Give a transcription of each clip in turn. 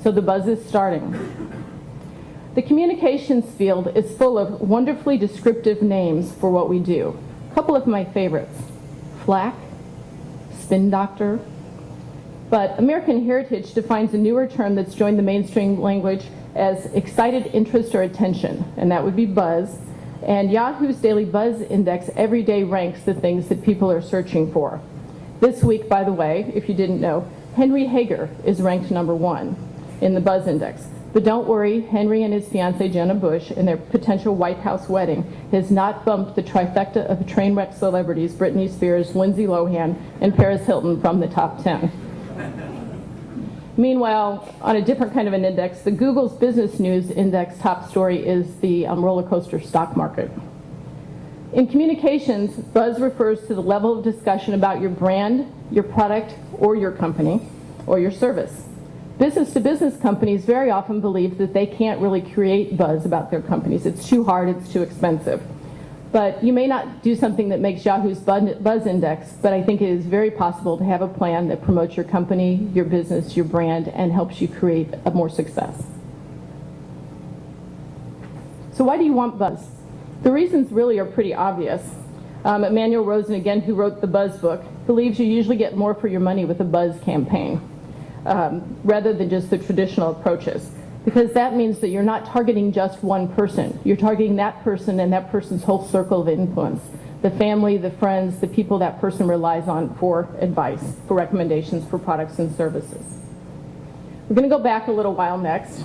So the buzz is starting. The communications field is full of wonderfully descriptive names for what we do. A couple of my favorites: flack, spin doctor. But American Heritage defines a newer term that's joined the mainstream language as excited interest or attention, and that would be buzz. And Yahoo's Daily Buzz Index every day ranks the things that people are searching for. This week, by the way, if you didn't know, Henry Hager is ranked #1 in the Buzz Index. But don't worry, Henry and his fiancée Jenna Bush and their potential White House wedding has not bumped the trifecta of train wreck celebrities Britney Spears, Lindsay Lohan, and Paris Hilton from the top 10. Meanwhile, on a different kind of an index, the Google's Business News Index top story is the roller coaster stock market. In communications, buzz refers to the level of discussion about your brand, your product, or your company, or your service. Business-to-business companies very often believe that they can't really create buzz about their companies. It's too hard, it's too expensive. But you may not do something that makes Yahoo's Buzz Index, but I think it is very possible to have a plan that promotes your company, your business, your brand, and helps you create more success. So why do you want buzz? The reasons really are pretty obvious. Emmanuel Rosen, again, who wrote the Buzz book, believes you usually get more for your money with a buzz campaign, rather than just the traditional approaches. Because that means that you're not targeting just one person. You're targeting that person and that person's whole circle of influence. The family, the friends, the people that person relies on for advice, for recommendations for products and services. We're going to go back a little while next.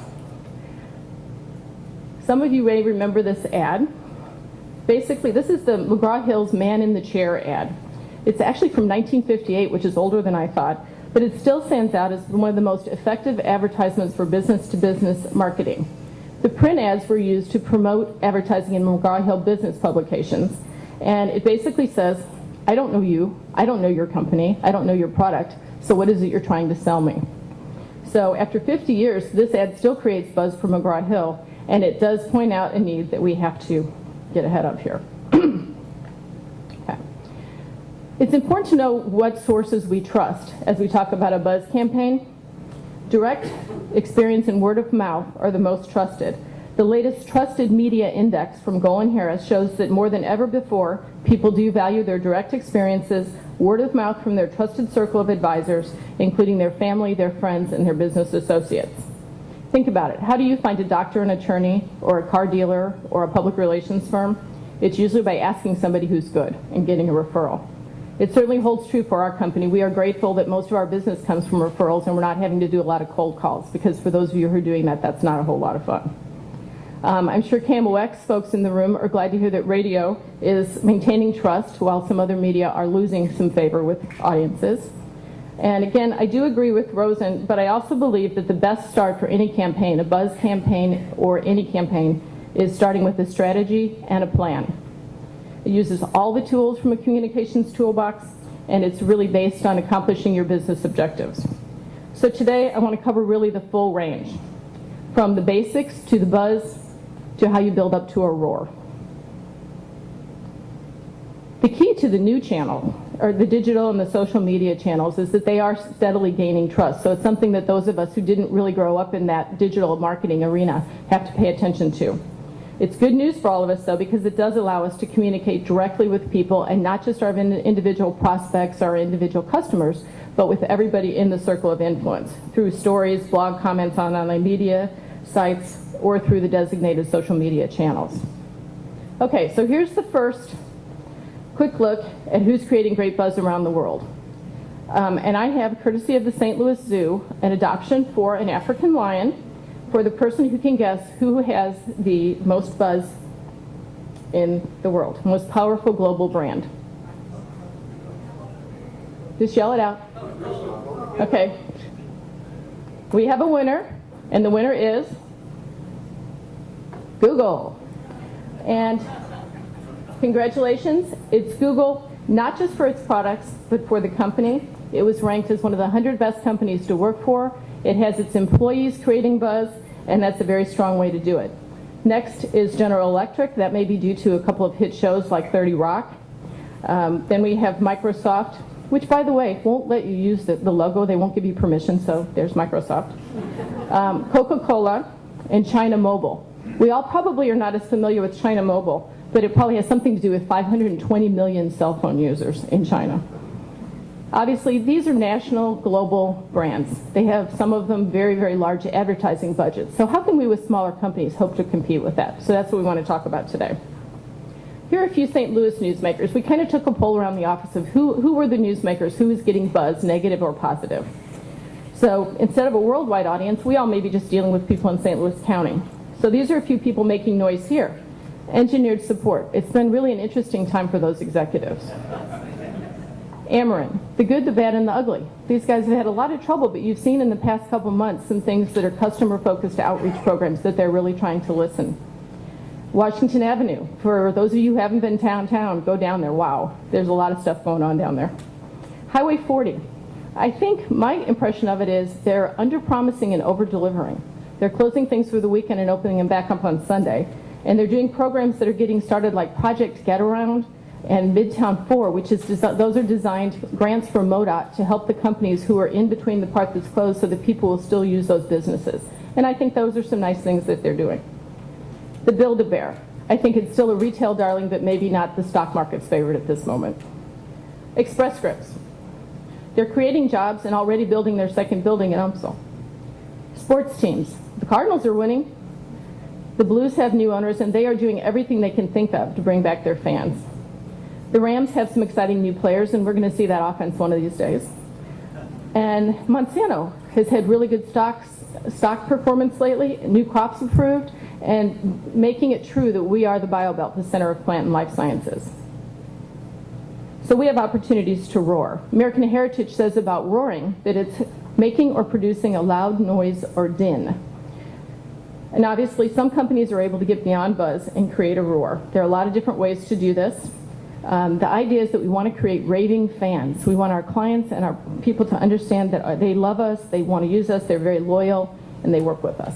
Some of you may remember this ad. Basically, this is the McGraw-Hill's Man in the Chair ad. It's actually from 1958, which is older than I thought. But it still stands out as one of the most effective advertisements for business-to-business marketing. The print ads were used to promote advertising in McGraw-Hill business publications, and it basically says, I don't know you, I don't know your company, I don't know your product, so what is it you're trying to sell me? So after 50 years, this ad still creates buzz for McGraw-Hill, and it does point out a need that we have to get ahead of here. It's important to know what sources we trust as we talk about a buzz campaign. Direct experience and word of mouth are the most trusted. The latest Trusted Media Index from Golan Harris shows that more than ever before, people do value their direct experiences, word of mouth from their trusted circle of advisors, including their family, their friends, and their business associates. Think about it. How do you find a doctor, an attorney, or a car dealer, or a public relations firm? It's usually by asking somebody who's good and getting a referral. It certainly holds true for our company. We are grateful that most of our business comes from referrals and we're not having to do a lot of cold calls, because for those of you who are doing that, that's not a whole lot of fun. I'm sure KMOX folks in the room are glad to hear that radio is maintaining trust while some other media are losing some favor with audiences. And again, I do agree with Rosen, but I also believe that the best start for any campaign, a buzz campaign or any campaign, is starting with a strategy and a plan. It uses all the tools from a communications toolbox, and it's really based on accomplishing your business objectives. So today, I want to cover really the full range, from the basics to the buzz to how you build up to a roar. The key to the new channel, or the digital and the social media channels, is that they are steadily gaining trust. So it's something that those of us who didn't really grow up in that digital marketing arena have to pay attention to. It's good news for all of us, though, because it does allow us to communicate directly with people, and not just our individual prospects, our individual customers, but with everybody in the circle of influence, through stories, blog comments on online media sites, or through the designated social media channels. Okay, so here's the first quick look at who's creating great buzz around the world. And I have, courtesy of the St. Louis Zoo, an adoption for an African lion, for the person who can guess who has the most buzz in the world, most powerful global brand. Just yell it out. Okay. We have a winner, and the winner is Google. And congratulations, it's Google, not just for its products, but for the company. It was ranked as one of the 100 best companies to work for. It has its employees creating buzz, and that's a very strong way to do it. Next is General Electric. That may be due to a couple of hit shows like 30 Rock. Then we have Microsoft, which, by the way, won't let you use the logo. They won't give you permission, so there's Microsoft. Coca-Cola, and China Mobile. We all probably are not as familiar with China Mobile, but it probably has something to do with 520 million cell phone users in China. Obviously, these are national, global brands. They have, some of them, very, very large advertising budgets. So how can we, with smaller companies, hope to compete with that? So that's what we want to talk about today. Here are a few St. Louis newsmakers. We kind of took a poll around the office of who were the newsmakers, who was getting buzz, negative or positive. So instead of a worldwide audience, we all may be just dealing with people in St. Louis County. So these are a few people making noise here. Engineered support. It's been really an interesting time for those executives. Ameren, the good, the bad, and the ugly. These guys have had a lot of trouble, but you've seen in the past couple months some things that are customer-focused outreach programs that they're really trying to listen. Washington Avenue, for those of you who haven't been downtown, go down there. Wow, there's a lot of stuff going on down there. Highway 40. I think my impression of it is they're under-promising and over-delivering. They're closing things for the weekend and opening them back up on Sunday. And they're doing programs that are getting started like Project Get Around and Midtown 4, which is those are designed grants for MoDOT to help the companies who are in between the part that's closed so that people will still use those businesses. And I think those are some nice things that they're doing. The Build-A-Bear. I think it's still a retail darling, but maybe not the stock market's favorite at this moment. Express Scripts. They're creating jobs and already building their second building in Umsel. Sports teams. The Cardinals are winning. The Blues have new owners, and they are doing everything they can think of to bring back their fans. The Rams have some exciting new players, and we're going to see that offense one of these days. And Monsanto has had really good stock performance lately, new crops approved, and making it true that we are the BioBelt, the center of plant and life sciences. So we have opportunities to roar. American Heritage says about roaring that it's making or producing a loud noise or din. And obviously some companies are able to get beyond buzz and create a roar. There are a lot of different ways to do this. The idea is that we want to create raving fans. We want our clients and our people to understand that they love us, they want to use us, they're very loyal, and they work with us.